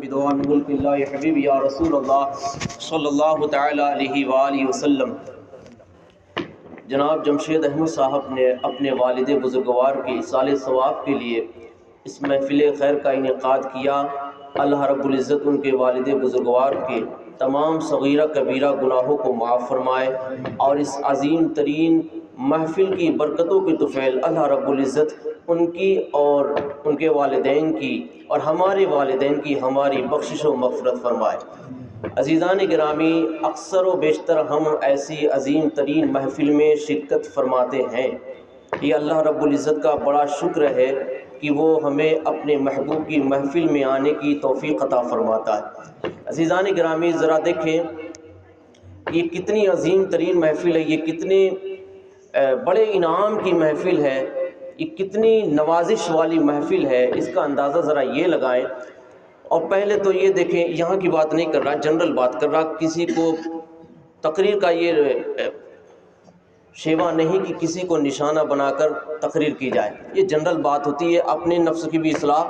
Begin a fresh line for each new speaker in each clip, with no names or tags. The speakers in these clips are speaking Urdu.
بدوام ملک اللہ حبیب یا رسول اللہ صلی اللہ تعالی علیہ وآلہ وسلم۔ جناب جمشید احمد صاحب نے اپنے والد بزرگوار کے ایصال ثواب کے لیے اس محفل خیر کا انعقاد کیا۔ اللہ رب العزت ان کے والد بزرگوار کے تمام صغیرہ کبیرہ گناہوں کو معاف فرمائے، اور اس عظیم ترین محفل کی برکتوں کی طفیل اللہ رب العزت ان کی اور ان کے والدین کی اور ہمارے والدین کی ہماری بخشش و مغفرت فرمائے۔ عزیزان گرامی، اکثر و بیشتر ہم ایسی عظیم ترین محفل میں شرکت فرماتے ہیں۔ یہ اللہ رب العزت کا بڑا شکر ہے کہ وہ ہمیں اپنے محبوب کی محفل میں آنے کی توفیق عطا فرماتا ہے۔ عزیزان گرامی، ذرا دیکھیں یہ کتنی عظیم ترین محفل ہے، یہ کتنے بڑے انعام کی محفل ہے، یہ کتنی نوازش والی محفل ہے، اس کا اندازہ ذرا یہ لگائیں۔ اور پہلے تو یہ دیکھیں، یہاں کی بات نہیں کر رہا، جنرل بات کر رہا، کسی کو تقریر کا یہ شیوا نہیں کہ کسی کو نشانہ بنا کر تقریر کی جائے، یہ جنرل بات ہوتی ہے، اپنے نفس کی بھی اصلاح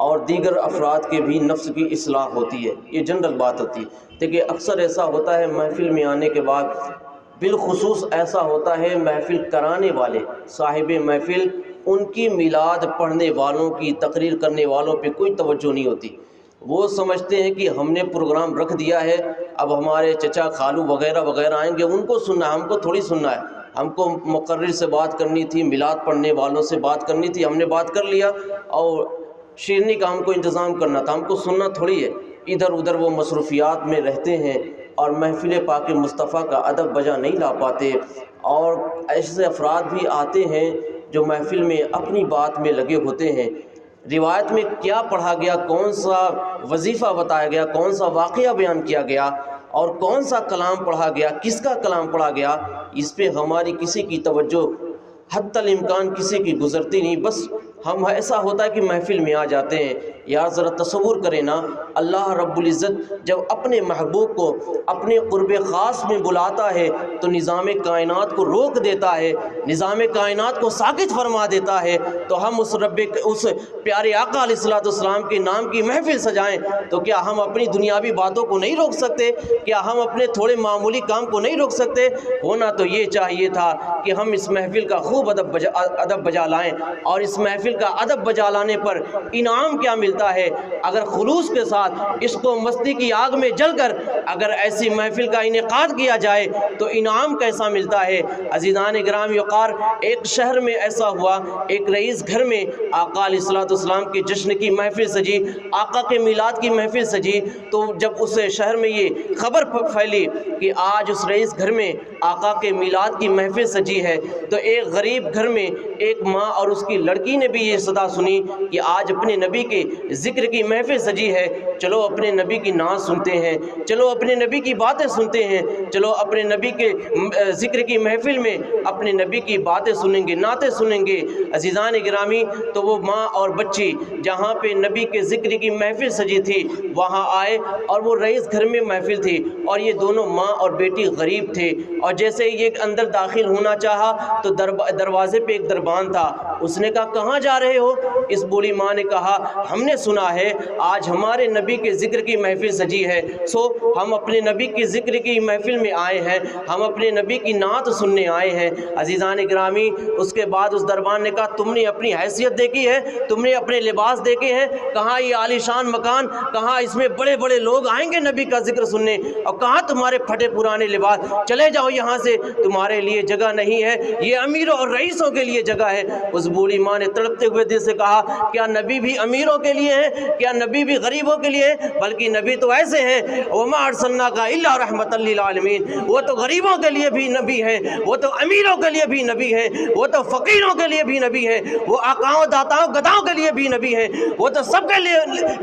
اور دیگر افراد کے بھی نفس کی اصلاح ہوتی ہے، یہ جنرل بات ہوتی ہے۔ دیکھیں اکثر ایسا ہوتا ہے محفل میں آنے کے بعد، بالخصوص ایسا ہوتا ہے محفل کرانے والے صاحب محفل، ان کی میلاد پڑھنے والوں کی، تقریر کرنے والوں پہ کوئی توجہ نہیں ہوتی۔ وہ سمجھتے ہیں کہ ہم نے پروگرام رکھ دیا ہے، اب ہمارے چچا خالو وغیرہ وغیرہ آئیں گے، ان کو سننا ہے، ہم کو تھوڑی سننا ہے، ہم کو مقرر سے بات کرنی تھی، میلاد پڑھنے والوں سے بات کرنی تھی، ہم نے بات کر لیا، اور شیرنی کا ہم کو انتظام کرنا تھا، ہم کو سننا تھوڑی ہے۔ ادھر ادھر وہ مصروفیات میں رہتے ہیں اور محفل پاک مصطفیٰ کا ادب بجا نہیں لا پاتے۔ اور ایسے افراد بھی آتے ہیں جو محفل میں اپنی بات میں لگے ہوتے ہیں، روایت میں کیا پڑھا گیا، کون سا وظیفہ بتایا گیا، کون سا واقعہ بیان کیا گیا، اور کون سا کلام پڑھا گیا، کس کا کلام پڑھا گیا، اس پہ ہماری کسی کی توجہ حتی الامکان کسی کی گزرتی نہیں۔ بس ہم ایسا ہوتا ہے کہ محفل میں آ جاتے ہیں۔ یا ذرا تصور کریں نا، اللہ رب العزت جب اپنے محبوب کو اپنے قرب خاص میں بلاتا ہے تو نظام کائنات کو روک دیتا ہے، نظام کائنات کو ساکت فرما دیتا ہے، تو ہم اس پیارے آقا علیہ الصلوۃ والسلام کے نام کی محفل سجائیں تو کیا ہم اپنی دنیاوی باتوں کو نہیں روک سکتے؟ کیا ہم اپنے تھوڑے معمولی کام کو نہیں روک سکتے؟ ہونا تو یہ چاہیے تھا کہ ہم اس محفل کا خوب ادب بجا لائیں، اور اس محفل کا ادب بجا لانے پر انعام کیا ملتا ہے۔ اگر خلوص کے ساتھ عشق و مستی کی آگ میں جل کر اگر ایسی محفل کا انعقاد کیا جائے تو انعام کیسا ملتا ہے۔ عزیزان گرامی وقار، ایک شہر میں ایسا ہوا، ایک رئیس گھر میں آقا علیہ الصلوۃ والسلام کے جشن کی محفل سجی، آقا کے میلاد کی محفل سجی، تو جب اس شہر میں یہ خبر پھیلی کہ آج اس رئیس گھر میں آقا کے میلاد کی محفل سجی ہے، تو ایک غریب گھر میں ایک ماں اور اس کی لڑکی نے بھی یہ صدا سنی کہ آج اپنے نبی کے ذکر کی محفل سجی ہے، چلو اپنے نبی کی نعت سنتے ہیں، چلو اپنے نبی کی باتیں سنتے ہیں، چلو اپنے نبی کے ذکر کی محفل میں اپنے نبی کی باتیں سنیں گے، نعتیں سنیں گے۔ عزیزان گرامی، تو وہ ماں اور بچی جہاں پہ نبی کے ذکر کی محفل سجی تھی وہاں آئے، اور وہ رئیس گھر میں محفل تھی، اور یہ دونوں ماں اور بیٹی غریب تھے، اور جیسے یہ اندر داخل ہونا چاہا تو دروازے پہ ایک دربان تھا، اس نے کہا کہاں جا رہے ہو؟ اس بوڑھی ماں نے کہا ہم نے سنا ہے آج ہمارے نبی کے ذکر کی محفل سجی ہے، سو ہم اپنے نبی کے ذکر کی محفل میں آئے ہیں، ہم اپنے نبی کی نعت سننے آئے ہیں۔ عزیزان گرامی، اس کے بعد اس دربان نے کہا تم نے اپنی حیثیت دیکھی ہے، تم نے اپنے لباس دیکھے ہیں، کہاں یہ عالی شان مکان، کہاں اس میں بڑے بڑے لوگ آئیں گے نبی کا ذکر سننے، اور کہاں تمہارے پھٹے پرانے لباس، چلے جاؤ یہاں سے، تمہارے لیے جگہ نہیں ہے، یہ امیروں اور رئیسوں کے لیے جگہ ہے۔ اس بوڑھی ماں نے تڑپتے ہوئے دل سے کہا کیا نبی بھی امیروں کے لیے ہے؟ کیا نبی بھی غریبوں کے لیے ہے؟ بلکہ نبی تو ایسے ہیں، وما ارسلناک الا رحمۃ للعالمین، وہ تو غریبوں کے لیے بھی نبی ہے، وہ تو امیروں کے لیے بھی نبی ہے، وہ تو فقیروں کے لیے بھی نبی ہے، وہ آقاؤں داتاؤں گداؤں کے لیے بھی نبی ہے، وہ تو سب کے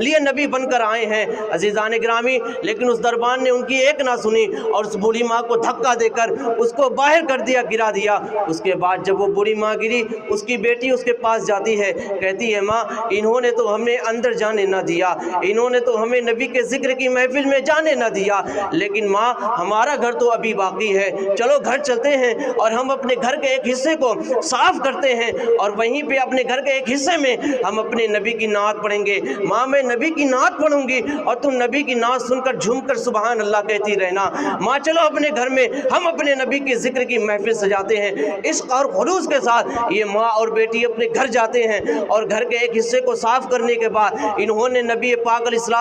لیے نبی بن کر آئے ہیں۔ عزیزان گرامی، لیکن اس دربان نے ان کی ایک نہ سنی اور اس بوڑھی ماں کو دھکا دے کر اس کو باہر کر دیا، گرا دیا۔ اس کے بعد جب وہ بوڑھی ماں گری، اس کی بیٹی اس کے پاس جاتی ہے، کہتی ہے ماں انہوں نے تو ہمیں اندر جانے نہ دیا، انہوں نے تو ہمیں نبی کے ذکر کی محفل میں جانے نہ دیا۔ دیا، لیکن ماں ہمارا گھر تو ابھی باقی ہے، چلو گھر چلتے ہیں اور ہم اپنے گھر کے ایک حصے کو صاف کرتے ہیں اور وہیں پہ اپنے گھر کے ایک حصے میں ہم اپنے نبی کی نعت پڑھیں گے۔ ماں میں نبی کی نعت پڑھوں گی اور تم نبی کی نعت سن کر جھوم کر سبحان اللہ کہتی رہنا۔ ماں چلو اپنے گھر میں ہم اپنے نبی کے ذکر کی محفل سجاتے ہیں۔ عشق اور خلوص کے ساتھ یہ ماں اور بیٹی اپنے گھر جاتے ہیں اور گھر کے ایک حصے کو صاف کرنے کے بعد انہوں نے نبی پاک علیہ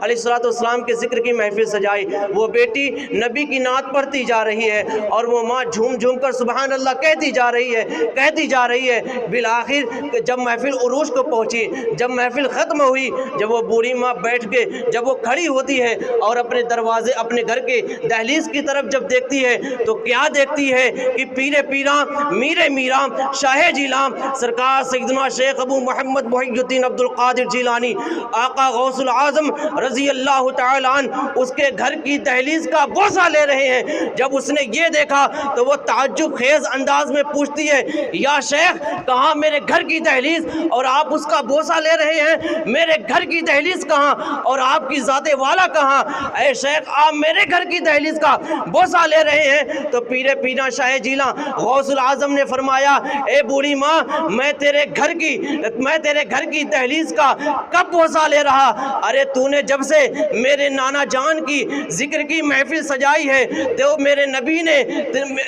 السلام کے ذکر کی محفل سجائی۔ وہ بیٹی نبی کی نعت پڑھتی جا رہی ہے اور وہ ماں جھوم جھوم کر سبحان اللہ کہتی جا رہی ہے۔ بالآخر جب محفل عروج کو پہنچی، جب محفل ختم ہوئی، جب وہ بوڑھی ماں بیٹھ کے جب وہ کھڑی ہوتی ہے اور اپنے دروازے اپنے گھر کے دہلیز کی طرف جب دیکھتی ہے تو کیا دیکھتی ہے کہ پیرے پیراں میرے میراں شاہ جیلاں سرکار سیدنا شیخ ابو محمد محی الدین عبد القادر جیلانی آقا غوث العظم رضی اللہ تعالیٰ عنہ اس کے گھر کی دہلیز کا بوسہ لے رہے ہیں۔ جب اس نے یہ دیکھا تو وہ تعجب خیز انداز میں پوچھتی ہے، یا شیخ کہاں میرے گھر کی دہلیز اور آپ اس کا بوسہ لے رہے ہیں؟ میرے گھر کی دہلیز کہاں اور آپ کی ذات والا کہاں؟ اے شیخ آپ میرے گھر کی دہلیز کا بوسہ لے رہے ہیں؟ تو پیرے پیرا شاہ جیلاں غوث العظم نے فرمایا، اے بوڑھی ماں میں تیرے گھر کی دہلیز کا کب بوسہ لے رہا؟ ارے تو نے جب سے میرے نانا جان کی ذکر کی محفل سجائی ہے تو میرے نبی نے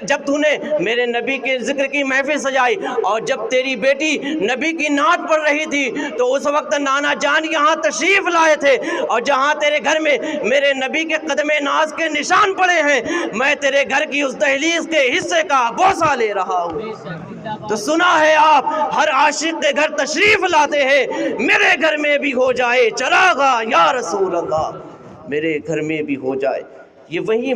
جب تو نے میرے نبی کے ذکر کی محفل سجائی اور جب تیری بیٹی نبی کی نعت پڑھ رہی تھی تو اس وقت نانا جان یہاں تشریف لائے تھے اور جہاں تیرے گھر میں میرے نبی کے قدم ناز کے نشان پڑے ہیں میں تیرے گھر کی اس دہلیز کے حصے کا بوسہ لے رہا ہوں۔ تو سنا ہے آپ ہر عاشق کے گھر تشریف لاتے ہیں، میرے گھر میں بھی ہو جائے چراغا یا رسول اللہ، میرے گھر میں بھی ہو جائے۔ یہ وہی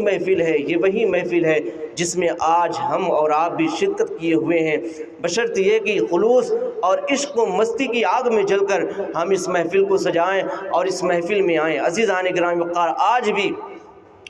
محفل ہے جس میں آج ہم اور آپ بھی شرکت کیے ہوئے ہیں، بشرط یہ کہ خلوص اور عشق و مستی کی آگ میں جل کر ہم اس محفل کو سجائیں اور اس محفل میں آئیں۔ عزیزان گرامی وقار، آج بھی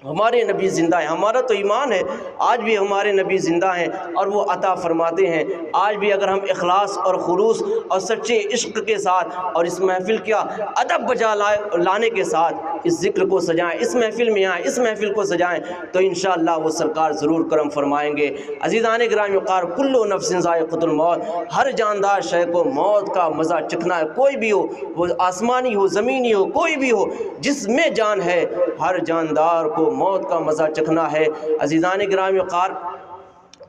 ہمارے نبی زندہ ہیں، ہمارا تو ایمان ہے آج بھی ہمارے نبی زندہ ہیں اور وہ عطا فرماتے ہیں۔ آج بھی اگر ہم اخلاص اور خلوص اور سچے عشق کے ساتھ اور اس محفل کا ادب بجا لانے کے ساتھ اس ذکر کو سجائیں، اس محفل میں آئیں، اس محفل کو سجائیں تو انشاءاللہ وہ سرکار ضرور کرم فرمائیں گے۔ عزیزان گرامی وقار، کل نفس ذائقۃ الموت، ہر جاندار شے کو موت کا مزہ چکھنا ہے، کوئی بھی ہو، وہ آسمانی ہو زمینی ہو کوئی بھی ہو، جس میں جان ہے ہر جاندار کو موت کا مزہ چکھنا ہے۔ عزیزان گرامی وقار،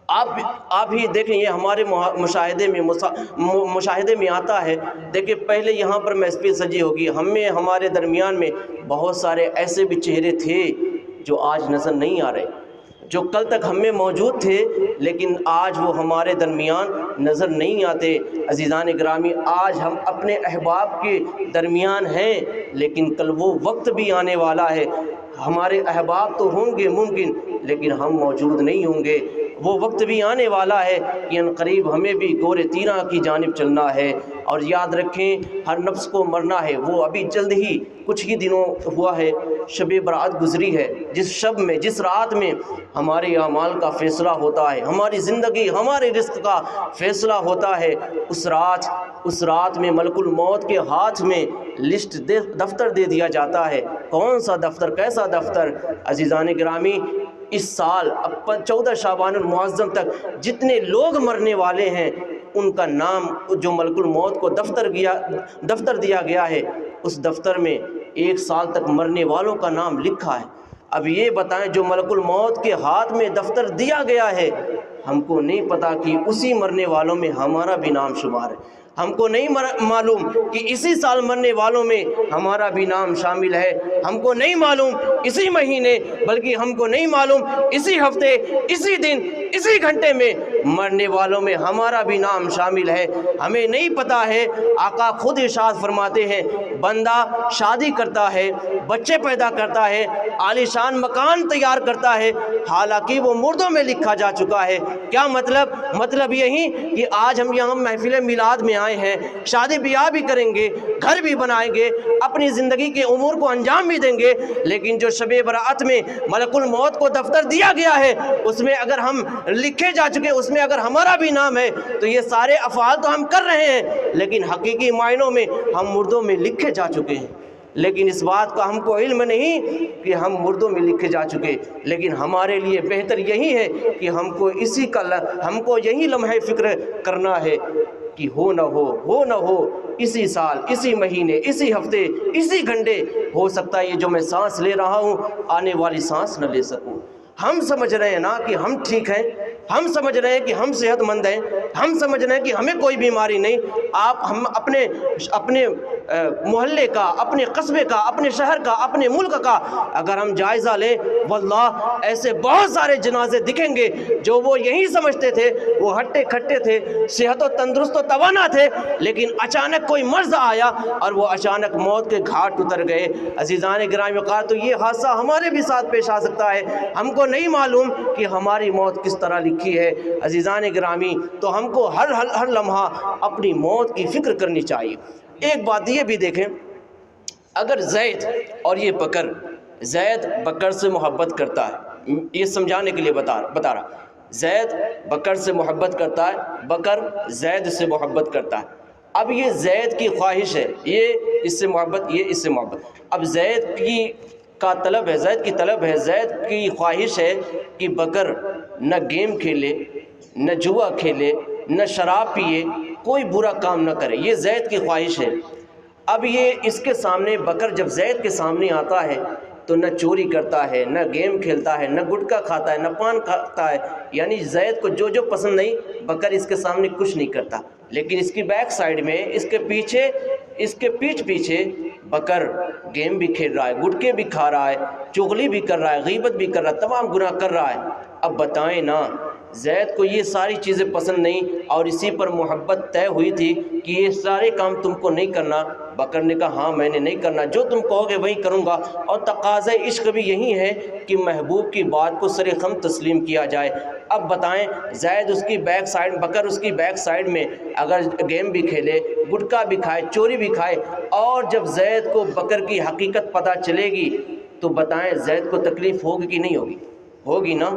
آپ ہی دیکھیں، یہ ہمارے مشاہدے میں آتا ہے۔ دیکھیں پہلے یہاں پر محفل سجی ہوگی، ہمارے درمیان میں بہت سارے ایسے بھی چہرے تھے جو آج نظر نہیں آ رہے، جو کل تک ہم میں موجود تھے لیکن آج وہ ہمارے درمیان نظر نہیں آتے۔ عزیزان گرامی، آج ہم اپنے احباب کے درمیان ہیں لیکن کل وہ وقت بھی آنے والا ہے، ہمارے احباب تو ہوں گے ممکن لیکن ہم موجود نہیں ہوں گے۔ وہ وقت بھی آنے والا ہے کہ ان قریب ہمیں بھی گور تیرہ کی جانب چلنا ہے۔ اور یاد رکھیں ہر نفس کو مرنا ہے، وہ ابھی جلد ہی کچھ ہی دنوں ہوا ہے، شب برات گزری ہے، جس شب میں جس رات میں ہمارے اعمال کا فیصلہ ہوتا ہے، ہماری زندگی ہمارے رزق کا فیصلہ ہوتا ہے، اس رات میں ملک الموت کے ہاتھ میں لسٹ دفتر دے دیا جاتا ہے۔ کون سا دفتر، کیسا دفتر؟ عزیزان گرامی، اس سال 14 شعبان المعظم تک جتنے لوگ مرنے والے ہیں ان کا نام جو ملک الموت کو دفتر دیا گیا ہے اس دفتر میں 1 سال تک مرنے والوں کا نام لکھا ہے۔ اب یہ بتائیں جو ملک الموت کے ہاتھ میں دفتر دیا گیا ہے ہم کو نہیں پتا کہ اسی مرنے والوں میں ہمارا بھی نام شمار ہے، ہم کو نہیں معلوم کہ اسی سال مرنے والوں میں ہمارا بھی نام شامل ہے، ہم کو نہیں معلوم اسی مہینے، بلکہ ہم کو نہیں معلوم اسی ہفتے، اسی دن، اسی گھنٹے میں مرنے والوں میں ہمارا بھی نام شامل ہے۔ ہمیں نہیں پتا ہے۔ آقا خود ارشاد فرماتے ہیں بندہ شادی کرتا ہے، بچے پیدا کرتا ہے، عالیشان مکان تیار کرتا ہے، حالانکہ وہ مردوں میں لکھا جا چکا ہے۔ کیا مطلب یہی کہ آج ہم یہاں محفل میلاد میں آئے ہیں، شادی بیاہ بھی کریں گے، گھر بھی بنائیں گے، اپنی زندگی کے امور کو انجام بھی دیں گے، لیکن جو شب برات میں ملک الموت کو دفتر دیا گیا ہے اس میں اگر ہم لکھے جا چکے، اس میں اگر ہمارا بھی نام ہے تو یہ سارے افعال تو ہم کر رہے ہیں لیکن حقیقی معنوں میں ہم مردوں میں لکھے جا چکے ہیں۔ لیکن اس بات کا ہم کو علم نہیں کہ ہم مردوں میں لکھے جا چکے، لیکن ہمارے لیے بہتر یہی ہے کہ ہم کو یہی لمحہ فکر کرنا ہے کہ ہو نہ ہو اسی سال، اسی مہینے، اسی ہفتے، اسی گھنٹے ہو سکتا ہے یہ جو میں سانس لے رہا ہوں آنے والی سانس نہ لے سکوں۔ ہم سمجھ رہے ہیں نا کہ ہم ٹھیک ہیں، ہم سمجھ رہے ہیں کہ ہم صحت مند ہیں، ہم سمجھ رہے ہیں کہ ہمیں کوئی بیماری نہیں۔ ہم اپنے محلے کا، اپنے قصبے کا، اپنے شہر کا، اپنے ملک کا اگر ہم جائزہ لیں، واللہ ایسے بہت سارے جنازے دکھیں گے جو وہ یہی سمجھتے تھے، وہ ہٹے کھٹے تھے، صحت و تندرست و توانا تھے، لیکن اچانک کوئی مرض آیا اور وہ اچانک موت کے گھاٹ اتر گئے۔ عزیزان گرامی وقار، تو یہ حادثہ ہمارے بھی ساتھ پیش آ سکتا ہے، ہم کو نہیں معلوم کہ ہماری موت کس طرح لکھی ہے۔ عزیزان گرامی، تو ہم کو ہر لمحہ اپنی موت کی فکر کرنی چاہیے۔ ایک بات یہ بھی دیکھیں، اگر زید اور یہ بکر، زید بکر سے محبت کرتا ہے، یہ سمجھانے کے لیے بتا رہا، زید بکر سے محبت کرتا ہے، بکر زید سے محبت کرتا ہے۔ اب یہ زید کی خواہش ہے، یہ اس سے محبت، یہ اس سے محبت۔ اب زید کی طلب ہے، زید کی خواہش ہے کہ بکر نہ گیم کھیلے، نہ جوا کھیلے، نہ شراب پیے، کوئی برا کام نہ کرے، یہ زید کی خواہش ہے۔ اب یہ اس کے سامنے، بکر جب زید کے سامنے آتا ہے تو نہ چوری کرتا ہے، نہ گیم کھیلتا ہے، نہ گٹکا کھاتا ہے، نہ پان کھاتا ہے، یعنی زید کو جو پسند نہیں، بکر اس کے سامنے کچھ نہیں کرتا۔ لیکن اس کی بیک سائڈ میں، اس کے پیٹھ پیچھے بکر گیم بھی کھیل رہا ہے، گٹکے بھی کھا رہا ہے، چغلی بھی کر رہا ہے، غیبت بھی کر رہا ہے، تمام گناہ کر رہا ہے۔ اب بتائیں نا، زید کو یہ ساری چیزیں پسند نہیں اور اسی پر محبت طے ہوئی تھی کہ یہ سارے کام تم کو نہیں کرنا۔ بکر نے کہا ہاں میں نے نہیں کرنا، جو تم کہو گے وہی کروں گا۔ اور تقاضۂ عشق بھی یہی ہے کہ محبوب کی بات کو سر خم تسلیم کیا جائے۔ اب بتائیں، زید اس کی بیک سائڈ، بکر اس کی بیک سائڈ میں اگر گیم بھی کھیلے، گٹکا بھی کھائے، چوری بھی کھائے، اور جب زید کو بکر کی حقیقت پتہ چلے گی تو بتائیں زید کو تکلیف ہوگی کہ نہیں ہوگی؟ ہوگی نا،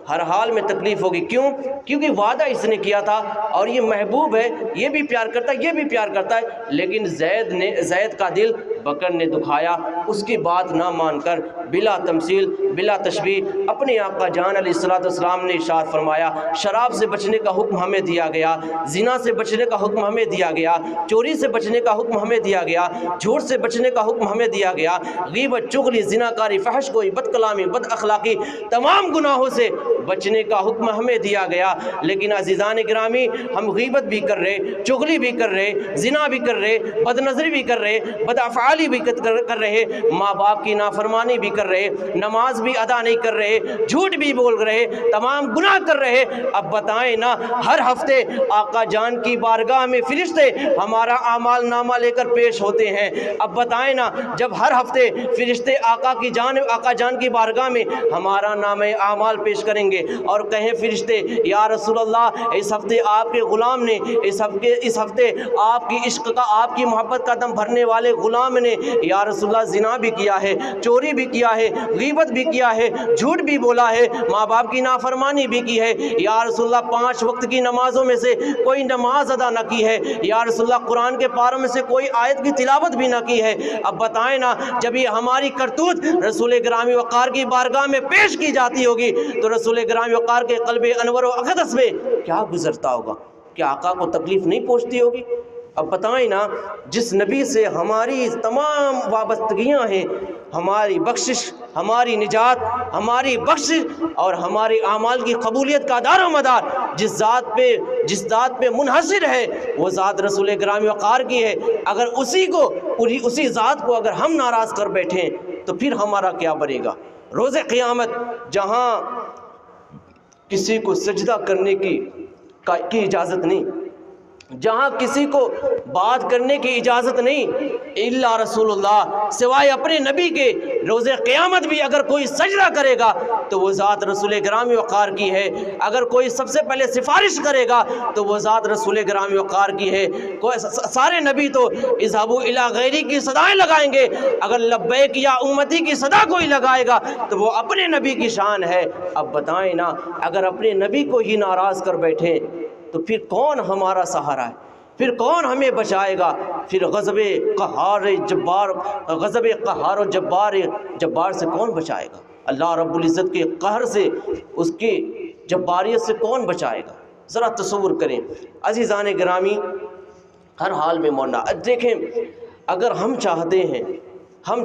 ہر حال میں تکلیف ہوگی۔ کیوں؟ کیونکہ وعدہ اس نے کیا تھا اور یہ محبوب ہے، یہ بھی پیار کرتا ہے، یہ بھی پیار کرتا ہے، لیکن زید کا دل بکر نے دکھایا۔ اس کی بات نہ مان کر بلا تمثیل، بلا تشبیہ اپنے آقا جان علیہ الصلوۃ والسلام نے ارشاد فرمایا، شراب سے بچنے کا حکم ہمیں دیا گیا، زنا سے بچنے کا حکم ہمیں دیا گیا، چوری سے بچنے کا حکم ہمیں دیا گیا، جھوٹ سے بچنے کا حکم ہمیں دیا گیا، غیبت، چغلی، زناکاری، فحش گوئی، بد کلامی، بد اخلاقی، تمام گناہوں سے بچنے کا حکم ہمیں دیا گیا۔ لیکن عزیزان گرامی، ہم غیبت بھی کر رہے، چغلی بھی کر رہے، زنا بھی کر رہے، بد نظری بھی کر رہے، بد افعالی بھی کر رہے، ماں باپ کی نافرمانی بھی کر رہے، نماز بھی ادا نہیں کر رہے، جھوٹ بھی بول رہے، تمام گناہ کر رہے۔ اب بتائیں نا، ہر ہفتے آقا جان کی بارگاہ میں فرشتے ہمارا اعمال نامہ لے کر پیش ہوتے ہیں۔ اب بتائیں نا، جب ہر ہفتے فرشتے آقا جان کی بارگاہ میں ہمارا نام اعمال پیش کریں گے اور کہیں فرشتے یا رسول اللہ، اس ہفتے آپ کے غلام نے، اس ہفتے آپ کی عشق کا، آپ کی محبت کا دم بھرنے والے غلام نے یا رسول اللہ زنا بھی کیا ہے، چوری بھی کیا ہے، غیبت بھی کیا ہے، جھوٹ بھی بولا ہے، ماں باپ کی نافرمانی بھی کی ہے، یا رسول اللہ 5 وقت کی نمازوں میں سے کوئی نماز ادا نہ کی ہے، یا رسول اللہ قرآن کے پاروں میں سے کوئی آیت کی تلاوت بھی نہ کی ہے۔ اب بتائیں نا، جب یہ ہماری کرتوت رسول گرامی وقار کی بارگاہ میں پیش کی جاتی ہوگی تو رسول گرامی وقار کے قلب انور و اقدس میں کیا گزرتا ہوگا؟ کیا آقا کو تکلیف نہیں پہنچتی ہوگی؟ اب بتائیں نا، جس نبی سے ہماری تمام وابستگیاں ہیں، ہماری بخشش، ہماری نجات، ہماری بخشش اور ہمارے اعمال کی قبولیت کا دار و مدار جس ذات پہ منحصر ہے، وہ ذات رسول گرامی وقار کی ہے۔ اگر اسی ذات کو اگر ہم ناراض کر بیٹھیں تو پھر ہمارا کیا بنے گا؟ روز قیامت جہاں کسی کو سجدہ کرنے کی اجازت نہیں، جہاں کسی کو بات کرنے کی اجازت نہیں، الا رسول اللہ، سوائے اپنے نبی کے، روز قیامت بھی اگر کوئی سجدہ کرے گا تو وہ ذات رسول گرامی وقار کی ہے۔ اگر کوئی سب سے پہلے سفارش کرے گا تو وہ ذات رسول گرامی وقار کی ہے۔ سارے نبی تو اذهبوا الی غیری کی صدائیں لگائیں گے، اگر لبیک یا امتی کی صدا کوئی لگائے گا تو وہ اپنے نبی کی شان ہے۔ اب بتائیں نا، اگر اپنے نبی کو ہی ناراض کر بیٹھیں تو پھر کون ہمارا سہارا ہے؟ پھر کون ہمیں بچائے گا؟ پھر غضب قہار و جبار سے کون بچائے گا؟ اللہ رب العزت کے قہر سے، اس کی جباریت سے کون بچائے گا؟ ذرا تصور کریں عزیزان گرامی، ہر حال میں مولانا دیکھیں، اگر ہم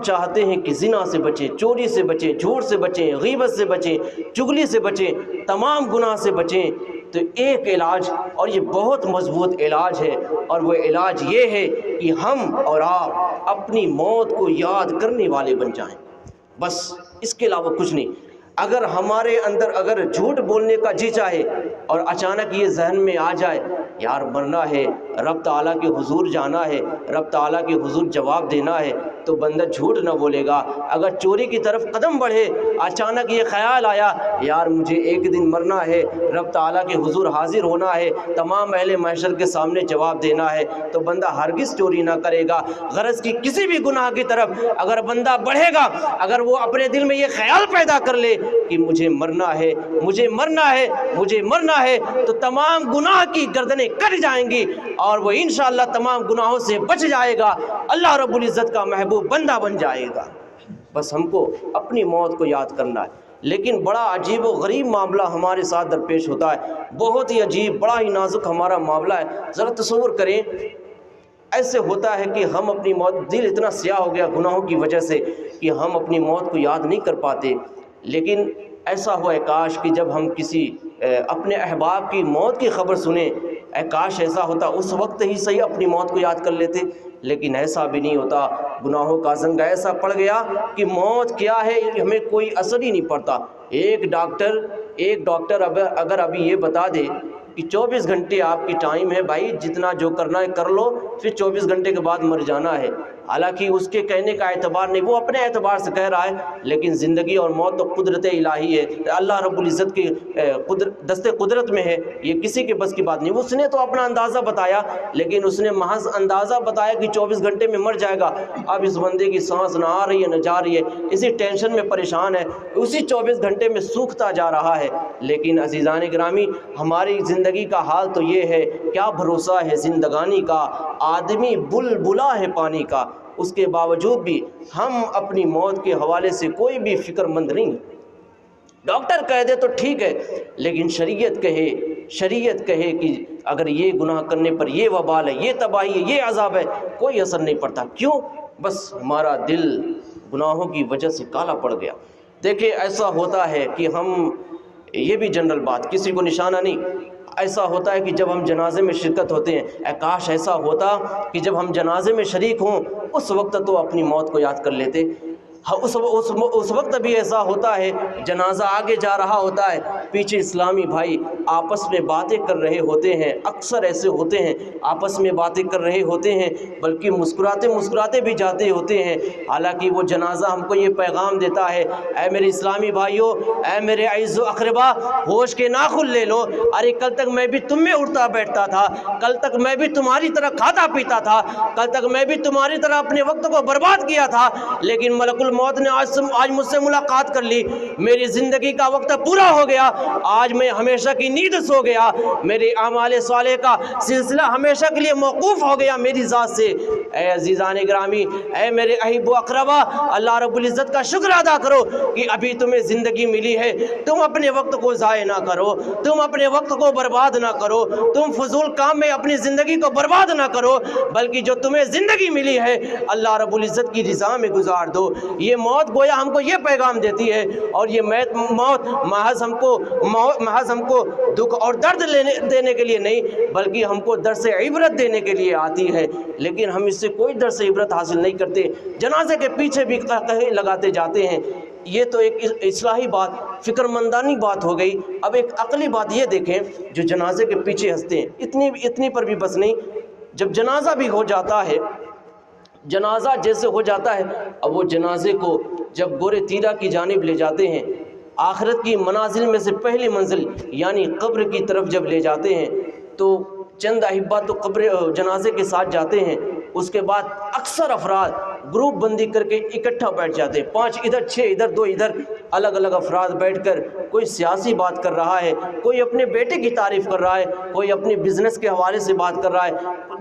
چاہتے ہیں کہ زنا سے بچیں، چوری سے بچیں، جھوٹ سے بچیں، غیبت سے بچیں، چغلی سے بچیں، تمام گناہ سے بچیں، تو ایک علاج، اور یہ بہت مضبوط علاج ہے، اور وہ علاج یہ ہے کہ ہم اور آپ اپنی موت کو یاد کرنے والے بن جائیں، بس اس کے علاوہ کچھ نہیں۔ اگر ہمارے اندر اگر جھوٹ بولنے کا جی چاہے اور اچانک یہ ذہن میں آ جائے یار مرنا ہے، رب تعالیٰ کے حضور جانا ہے، رب تعالیٰ کے حضور جواب دینا ہے، تو بندہ جھوٹ نہ بولے گا۔ اگر چوری کی طرف قدم بڑھے، اچانک یہ خیال آیا یار مجھے ایک دن مرنا ہے، رب تعالیٰ کے حضور حاضر ہونا ہے، تمام اہل محشر کے سامنے جواب دینا ہے، تو بندہ ہرگز چوری نہ کرے گا۔ غرض کی کسی بھی گناہ کی طرف اگر بندہ بڑھے گا، اگر وہ اپنے دل میں یہ خیال پیدا کر لے کہ مجھے مرنا ہے، مجھے مرنا ہے، مجھے مرنا ہے، تو تمام گناہ کی گردنیں کٹ جائیں گی اور وہ انشاءاللہ تمام گناہوں سے بچ جائے گا، اللہ رب العزت کا محبوب بندہ بن جائے گا۔ بس ہم کو اپنی موت کو یاد کرنا ہے۔ لیکن بڑا عجیب و غریب معاملہ ہمارے ساتھ درپیش ہوتا ہے، بہت ہی عجیب، بڑا ہی نازک ہمارا معاملہ ہے۔ ذرا تصور کریں، ایسے ہوتا ہے کہ ہم اپنی موت، دل اتنا سیاہ ہو گیا گناہوں کی وجہ سے کہ ہم اپنی موت کو یاد نہیں کر پاتے۔ لیکن ایسا ہوا ہے کاش کہ جب ہم کسی اپنے احباب کی موت کی خبر سنیں، کاش ایسا ہوتا اس وقت ہی صحیح اپنی موت کو یاد کر لیتے، لیکن ایسا بھی نہیں ہوتا۔ گناہوں کا زنگ ایسا پڑ گیا کہ موت کیا ہے ہمیں کوئی اثر ہی نہیں پڑتا۔ ایک ڈاکٹر اگر ابھی یہ بتا دے کہ 24 گھنٹے آپ کی ٹائم ہے بھائی، جتنا جو کرنا ہے کر لو، پھر 24 گھنٹے کے بعد مر جانا ہے، حالانکہ اس کے کہنے کا اعتبار نہیں، وہ اپنے اعتبار سے کہہ رہا ہے، لیکن زندگی اور موت تو قدرت الہی ہے، اللہ رب العزت کے دست قدرت میں ہے، یہ کسی کے بس کی بات نہیں۔ اس نے تو اپنا اندازہ بتایا، لیکن اس نے محض اندازہ بتایا کہ 24 گھنٹے میں مر جائے گا۔ اب اس بندے کی سانس نہ آ رہی ہے نہ جا رہی ہے، اسی ٹینشن میں پریشان ہے، اسی 24 گھنٹے میں سوکھتا جا رہا ہے۔ لیکن عزیزان گرامی، ہماری زندگی کا حال تو یہ ہے، کیا بھروسہ ہے زندگانی کا، آدمی بلبلا ہے پانی کا، اس کے باوجود بھی ہم اپنی موت کے حوالے سے کوئی بھی فکر مند نہیں۔ ڈاکٹر کہہ دے تو ٹھیک ہے، لیکن شریعت کہے کہ اگر یہ گناہ کرنے پر یہ وبال ہے، یہ تباہی ہے، یہ عذاب ہے، کوئی اثر نہیں پڑتا۔ کیوں؟ بس ہمارا دل گناہوں کی وجہ سے کالا پڑ گیا۔ دیکھیں ایسا ہوتا ہے کہ ہم، یہ بھی جنرل بات، کسی کو نشانہ نہیں، ایسا ہوتا ہے کہ جب ہم جنازے میں شرکت ہوتے ہیں، کاش ایسا ہوتا کہ جب ہم جنازے میں شریک ہوں اس وقت تو اپنی موت کو یاد کر لیتے۔ اس وقت بھی ایسا ہوتا ہے، جنازہ آگے جا رہا ہوتا ہے، پیچھے اسلامی بھائی آپس میں باتیں کر رہے ہوتے ہیں، اکثر ایسے ہوتے ہیں آپس میں باتیں کر رہے ہوتے ہیں، بلکہ مسکراتے بھی جاتے ہوتے ہیں، حالانکہ وہ جنازہ ہم کو یہ پیغام دیتا ہے، اے میرے اسلامی بھائیوں، اے میرے اعز و اقربا، ہوش کے ناخن لے لو، ارے کل تک میں بھی تم میں اٹھتا بیٹھتا تھا، کل تک میں بھی تمہاری طرح کھاتا پیتا تھا، کل تک میں بھی تمہاری طرح اپنے وقت کو برباد کیا تھا، لیکن ملک الموت نے آج مجھ سے ملاقات کر لی، میری زندگی کا وقت پورا ہو گیا، آج میں ہمیشہ کی نیند سو گیا، میرے اعمال صالح کا سلسلہ ہمیشہ کے لیے موقوف ہو گیا میری ذات سے۔ اے عزیزان گرامی، اے میرے احب و اقربا، اللہ رب العزت کا شکر ادا کرو کہ ابھی تمہیں زندگی ملی ہے، تم اپنے وقت کو ضائع نہ کرو، تم اپنے وقت کو برباد نہ کرو، تم فضول کام میں اپنی زندگی کو برباد نہ کرو، بلکہ جو تمہیں زندگی ملی ہے اللہ رب العزت کی رضا میں گزار دو۔ یہ موت گویا ہم کو یہ پیغام دیتی ہے، اور یہ موت محض ہم کو دکھ اور درد دینے کے لیے نہیں، بلکہ ہم کو درس عبرت دینے کے لیے آتی ہے، لیکن ہم اس سے کوئی درس عبرت حاصل نہیں کرتے، جنازے کے پیچھے بھی قہقہے لگاتے جاتے ہیں۔ یہ تو ایک اصلاحی بات، فکر مندانی بات ہو گئی۔ اب ایک عقلی بات یہ دیکھیں، جو جنازے کے پیچھے ہنستے ہیں، اتنی پر بھی بس نہیں، جب جنازہ بھی ہو جاتا ہے، جنازہ جیسے ہو جاتا ہے، اب وہ جنازے کو جب گورے تیرا کی جانب لے جاتے ہیں، آخرت کی منازل میں سے پہلی منزل یعنی قبر کی طرف جب لے جاتے ہیں، تو چند احبا تو قبر جنازے کے ساتھ جاتے ہیں، اس کے بعد اکثر افراد گروپ بندی کر کے اکٹھا بیٹھ جاتے ہیں، 5 ادھر 6 ادھر 2 ادھر، الگ الگ افراد بیٹھ کر کوئی سیاسی بات کر رہا ہے، کوئی اپنے بیٹے کی تعریف کر رہا ہے، کوئی اپنے بزنس کے حوالے سے بات کر رہا ہے،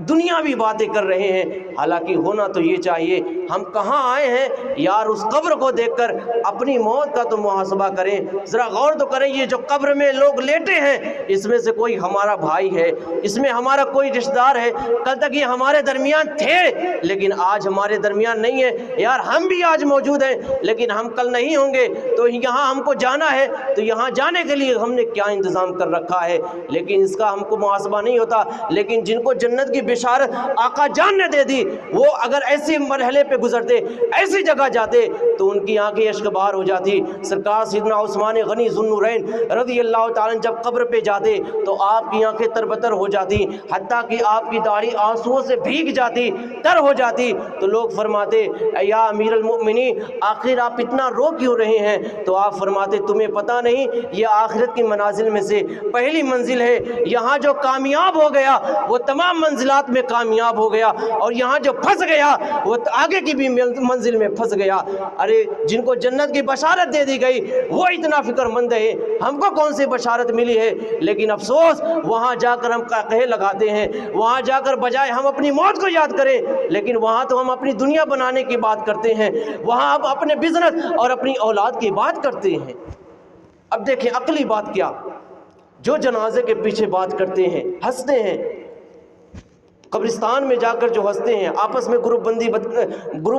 دنیاوی باتیں کر رہے ہیں، حالانکہ ہونا تو یہ چاہیے ہم کہاں آئے ہیں یار، اس قبر کو دیکھ کر اپنی موت کا تو محاسبہ کریں، ذرا غور تو کریں، یہ جو قبر میں لوگ لیٹے ہیں اس میں سے کوئی ہمارا بھائی ہے، اس میں ہمارا کوئی رشتہ دار ہے، کل تک یہ ہمارے درمیان تھے لیکن آج ہمارے درمیان نہیں ہے یار، ہم بھی آج موجود ہیں لیکن ہم کل نہیں ہوں گے، تو یہاں ہم کو جانا ہے تو یہاں جانے کے لیے ہم نے کیا انتظام کر رکھا ہے، لیکن اس کا ہم کو محاسبہ نہیں ہوتا۔ لیکن جن کو جنت کی بشارت آقا جان نے دے دی، وہ اگر ایسے مرحلے پہ گزرتے، ایسی جگہ جاتے تو ان کی آنکھیں اشک بہار ہو جاتی۔ سرکار سیدنا عثمان غنی ذو النورین رضی اللہ تعالیٰ جب قبر پہ جاتے تو آپ کی آنکھیں تربتر ہو جاتی، حتیٰ کہ آپ کی داڑھی آنسوؤں سے بھیگ جاتی، تر ہو جاتی، تو لوگ فرماتے اے یا امیر المؤمنین آخر آپ اتنا رو کیوں رہے ہیں؟ تو آپ فرماتے تمہیں پتہ نہیں یہ آخرت کی منازل میں سے پہلی منزل ہے، یہاں جو کامیاب ہو گیا وہ تمام منزلات میں کامیاب ہو گیا، اور یہاں جو پھنس گیا وہ آگے کی بھی منزل میں پھنس گیا۔ ارے جن کو جنت کی بشارت دے دی گئی وہ اتنا فکر مند ہے، ہم کو کون سی بشارت ملی ہے؟ لیکن افسوس وہاں جا کر ہم قہقہے لگاتے ہیں، وہاں جا کر بجائے ہم اپنی موت کو یاد کریں لیکن وہاں تو ہم اپنی دنیا بنانے کی بات کرتے ہیں، وہاں ہم اپنے بزنس اور اپنی اولاد کی بات کرتے ہیں۔ اب دیکھیں عقلی بات کیا، جو جنازے کے پیچھے بات کرتے ہیں، ہنستے ہیں، قبرستان میں جا کر جو ہنستے ہیں، آپس میں گروپ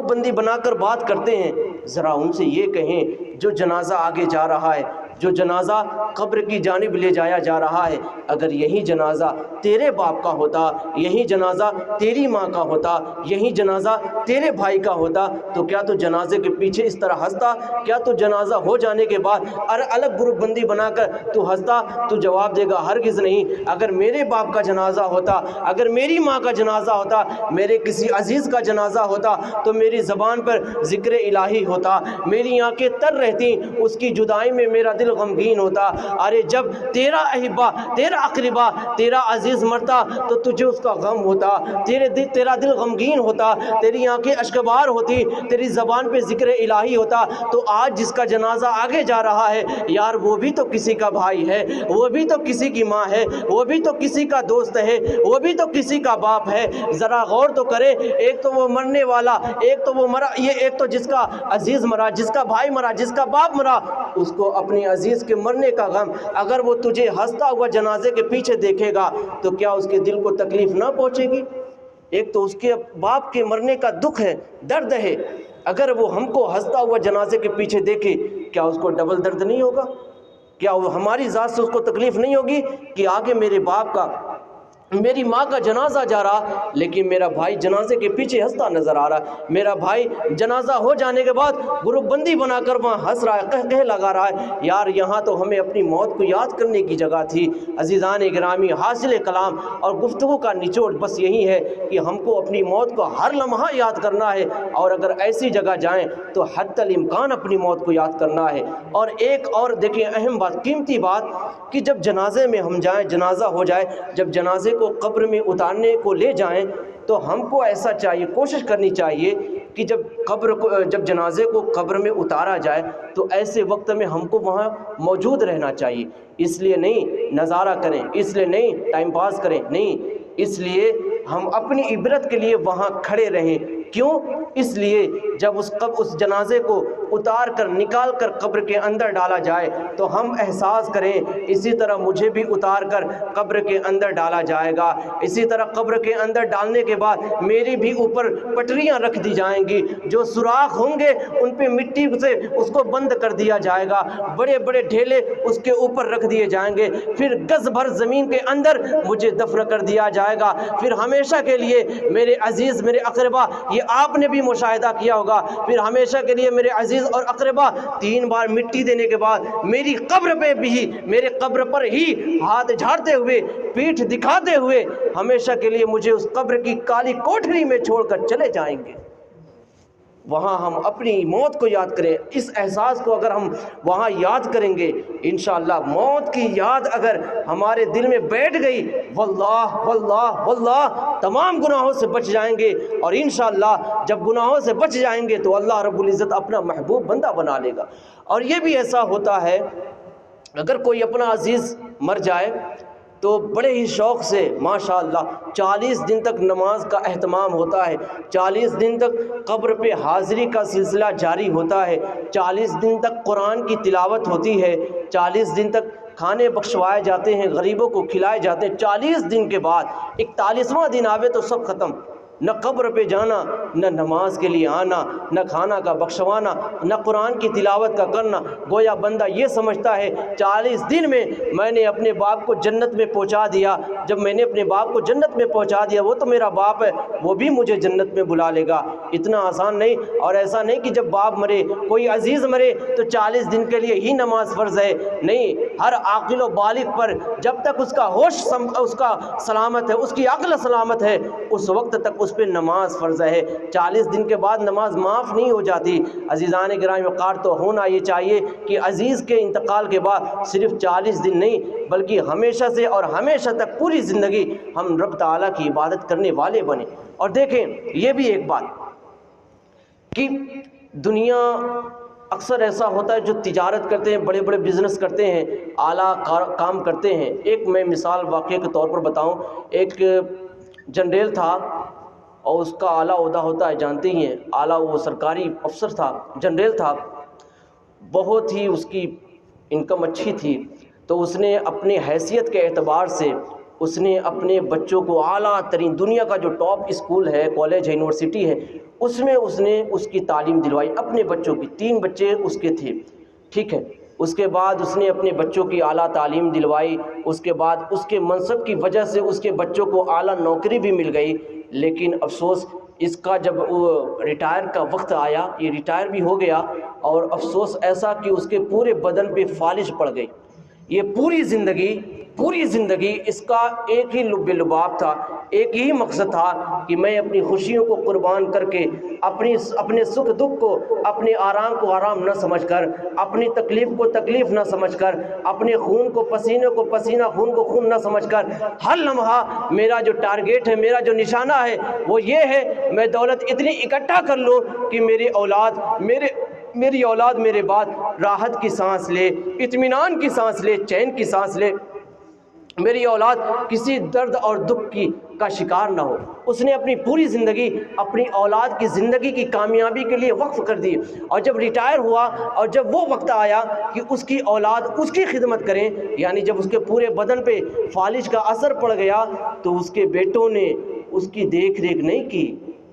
بندی بنا کر بات کرتے ہیں، ذرا ان سے یہ کہیں جو جنازہ آگے جا رہا ہے، جو جنازہ قبر کی جانب لے جایا جا رہا ہے، اگر یہی جنازہ تیرے باپ کا ہوتا، یہی جنازہ تیری ماں کا ہوتا، یہی جنازہ تیرے بھائی کا ہوتا تو کیا تو جنازے کے پیچھے اس طرح ہنستا؟ کیا تو جنازہ ہو جانے کے بعد الگ گروپ بندی بنا کر تو ہنستا؟ تو جواب دے گا ہرگز نہیں۔ اگر میرے باپ کا جنازہ ہوتا، اگر میری ماں کا جنازہ ہوتا، میرے کسی عزیز کا جنازہ ہوتا تو میری زبان پر ذکر الہی ہوتا، میری آنکھیں تر رہتی، اس کی جدائی میں میرا دل غمگین ہوتا۔ ارے جب تیرا احبا، تیرا اقربا، تیرا عزیز مرتا تو تجھے اس کا غم ہوتا، تیرا دل غمگین ہوتا، تیری آنکھیں اشکبار ہوتی، تیری زبان پہ ذکر الہی ہوتا۔ تو آج جس کا جنازہ آگے جا رہا ہے یار وہ بھی تو کسی کا بھائی ہے، وہ بھی تو کسی کی ماں ہے، وہ بھی تو کسی کا دوست ہے، وہ بھی تو کسی کا باپ ہے۔ ذرا غور تو کرے، ایک تو وہ مرنے والا، ایک تو وہ مرا، یہ ایک تو جس کا عزیز مرا، جس کا بھائی مرا، جس کا باپ مرا، اس کو اپنی عزیز کے مرنے کا غم، اگر وہ تجھے ہنستا ہوا جنازے کے پیچھے دیکھے گا تو کیا اس کے دل کو تکلیف نہ پہنچے گی؟ ایک تو اس کے باپ کے مرنے کا دکھ ہے، درد ہے، اگر وہ ہم کو ہنستا ہوا جنازے کے پیچھے دیکھے کیا اس کو ڈبل درد نہیں ہوگا؟ کیا وہ ہماری ذات سے اس کو تکلیف نہیں ہوگی کہ آگے میرے باپ کا، میری ماں کا جنازہ جا رہا لیکن میرا بھائی جنازے کے پیچھے ہنستا نظر آ رہا، میرا بھائی جنازہ ہو جانے کے بعد گروپ بندی بنا کر وہاں ہنس رہا ہے، قہقہے لگا رہا ہے۔ یار یہاں تو ہمیں اپنی موت کو یاد کرنے کی جگہ تھی۔ عزیزان گرامی، حاصل کلام اور گفتگو کا نچوڑ بس یہی ہے کہ ہم کو اپنی موت کو ہر لمحہ یاد کرنا ہے، اور اگر ایسی جگہ جائیں تو حتی الامکان اپنی موت کو یاد کرنا ہے۔ اور ایک اور دیکھیں اہم بات، قیمتی بات، کہ جب جنازے میں ہم جائیں، جنازہ ہو جائے، جب جنازے کو قبر میں اتارنے کو لے جائیں تو ہم کو ایسا چاہیے، کوشش کرنی چاہیے کہ جب جنازے کو قبر میں اتارا جائے تو ایسے وقت میں ہم کو وہاں موجود رہنا چاہیے۔ اس لیے نہیں نظارہ کریں، اس لیے نہیں ٹائم پاس کریں، نہیں، اس لیے ہم اپنی عبرت کے لیے وہاں کھڑے رہیں۔ کیوں؟ اس لیے جب اس جنازے کو اتار کر نکال کر قبر کے اندر ڈالا جائے تو ہم احساس کریں اسی طرح مجھے بھی اتار کر قبر کے اندر ڈالا جائے گا، اسی طرح قبر کے اندر ڈالنے کے بعد میری بھی اوپر پٹریاں رکھ دی جائیں گی، جو سوراخ ہوں گے ان پہ مٹی سے اس کو بند کر دیا جائے گا، بڑے بڑے ڈھیلے اس کے اوپر رکھ دیے جائیں گے، پھر گز بھر زمین کے اندر مجھے دفن کر دیا جائے گا۔ پھر ہمیشہ کے لیے میرے عزیز، میرے اقربا، یہ آپ نے بھی مشاہدہ کیا ہوگا، پھر ہمیشہ کے لیے میرے عزیز اور اقربا 3 بار مٹی دینے کے بعد میری قبر پہ بھی، میرے قبر پر ہی ہاتھ جھاڑتے ہوئے، پیٹھ دکھاتے ہوئے ہمیشہ کے لیے مجھے اس قبر کی کالی کوٹھری میں چھوڑ کر چلے جائیں گے۔ وہاں ہم اپنی موت کو یاد کریں، اس احساس کو اگر ہم وہاں یاد کریں گے انشاءاللہ موت کی یاد اگر ہمارے دل میں بیٹھ گئی، واللہ واللہ واللہ تمام گناہوں سے بچ جائیں گے، اور انشاءاللہ جب گناہوں سے بچ جائیں گے تو اللہ رب العزت اپنا محبوب بندہ بنا لے گا۔ اور یہ بھی ایسا ہوتا ہے اگر کوئی اپنا عزیز مر جائے تو بڑے ہی شوق سے ماشاءاللہ 40 دن تک نماز کا اہتمام ہوتا ہے، 40 دن تک قبر پہ حاضری کا سلسلہ جاری ہوتا ہے، 40 دن تک قرآن کی تلاوت ہوتی ہے، 40 دن تک کھانے بخشوائے جاتے ہیں، غریبوں کو کھلائے جاتے ہیں۔ 40 دن کے بعد 41واں دن آوے تو سب ختم، نہ قبر پہ جانا، نہ نماز کے لیے آنا، نہ کھانا کا بخشوانا، نہ قرآن کی تلاوت کا کرنا۔ گویا بندہ یہ سمجھتا ہے 40 دن میں نے اپنے باپ کو جنت میں پہنچا دیا، جب میں نے اپنے باپ کو جنت میں پہنچا دیا، وہ تو میرا باپ ہے، وہ بھی مجھے جنت میں بلا لے گا۔ اتنا آسان نہیں، اور ایسا نہیں کہ جب باپ مرے، کوئی عزیز مرے تو 40 دن کے لیے ہی نماز فرض ہے، نہیں، ہر عاقل و بالغ پر جب تک اس کا ہوش اس کا سلامت ہے، اس کی عقل سلامت ہے، اس وقت تک اس پہ نماز فرض ہے۔ 40 دن کے بعد نماز معاف نہیں ہو جاتی۔ عزیزان گرامی وقار، تو ہونا یہ چاہیے کہ عزیز کے انتقال کے بعد صرف 40 دن نہیں بلکہ ہمیشہ سے اور ہمیشہ تک پوری زندگی ہم رب تعالیٰ کی عبادت کرنے والے بنیں۔ اور دیکھیں یہ بھی ایک بات کہ دنیا اکثر ایسا ہوتا ہے جو تجارت کرتے ہیں، بڑے بڑے بزنس کرتے ہیں، اعلیٰ کام کرتے ہیں۔ ایک میں مثال واقعے کے طور پر بتاؤں، ایک جنرل تھا اور اس کا اعلیٰ عہدہ ہوتا ہے، جانتے ہی ہیں، اعلیٰ وہ سرکاری افسر تھا، جنرل تھا، بہت ہی اس کی انکم اچھی تھی۔ تو اس نے اپنی حیثیت کے اعتبار سے اس نے اپنے بچوں کو اعلیٰ ترین دنیا کا جو ٹاپ اسکول ہے، کالج ہے، یونیورسٹی ہے، اس میں اس نے اس کی تعلیم دلوائی اپنے بچوں کی۔ 3 بچے اس کے تھے، ٹھیک ہے۔ اس کے بعد اس نے اپنے بچوں کی اعلیٰ تعلیم دلوائی، اس کے بعد اس کے منصب کی وجہ سے اس کے بچوں کو اعلیٰ نوکری بھی مل گئی۔ لیکن افسوس اس کا جب ریٹائر کا وقت آیا، یہ ریٹائر بھی ہو گیا، اور افسوس ایسا کہ اس کے پورے بدن پہ فالج پڑ گئی۔ یہ پوری زندگی اس کا ایک ہی لب لباب تھا، ایک ہی مقصد تھا کہ میں اپنی خوشیوں کو قربان کر کے، اپنے سکھ دکھ کو، اپنے آرام کو آرام نہ سمجھ کر، اپنی تکلیف کو تکلیف نہ سمجھ کر، اپنے خون کو پسینے کو پسینہ، خون کو خون نہ سمجھ کر، ہر لمحہ میرا جو ٹارگیٹ ہے، میرا جو نشانہ ہے وہ یہ ہے، میں دولت اتنی اکٹھا کر لوں کہ میری اولاد میرے بعد راحت کی سانس لے، اطمینان کی سانس لے، چین کی سانس لے، میری اولاد کسی درد اور دکھ کا شکار نہ ہو۔ اس نے اپنی پوری زندگی اپنی اولاد کی زندگی کی کامیابی کے لیے وقف کر دی، اور جب ریٹائر ہوا اور جب وہ وقت آیا کہ اس کی اولاد اس کی خدمت کریں، یعنی جب اس کے پورے بدن پہ فالج کا اثر پڑ گیا، تو اس کے بیٹوں نے اس کی دیکھ ریکھ نہیں کی،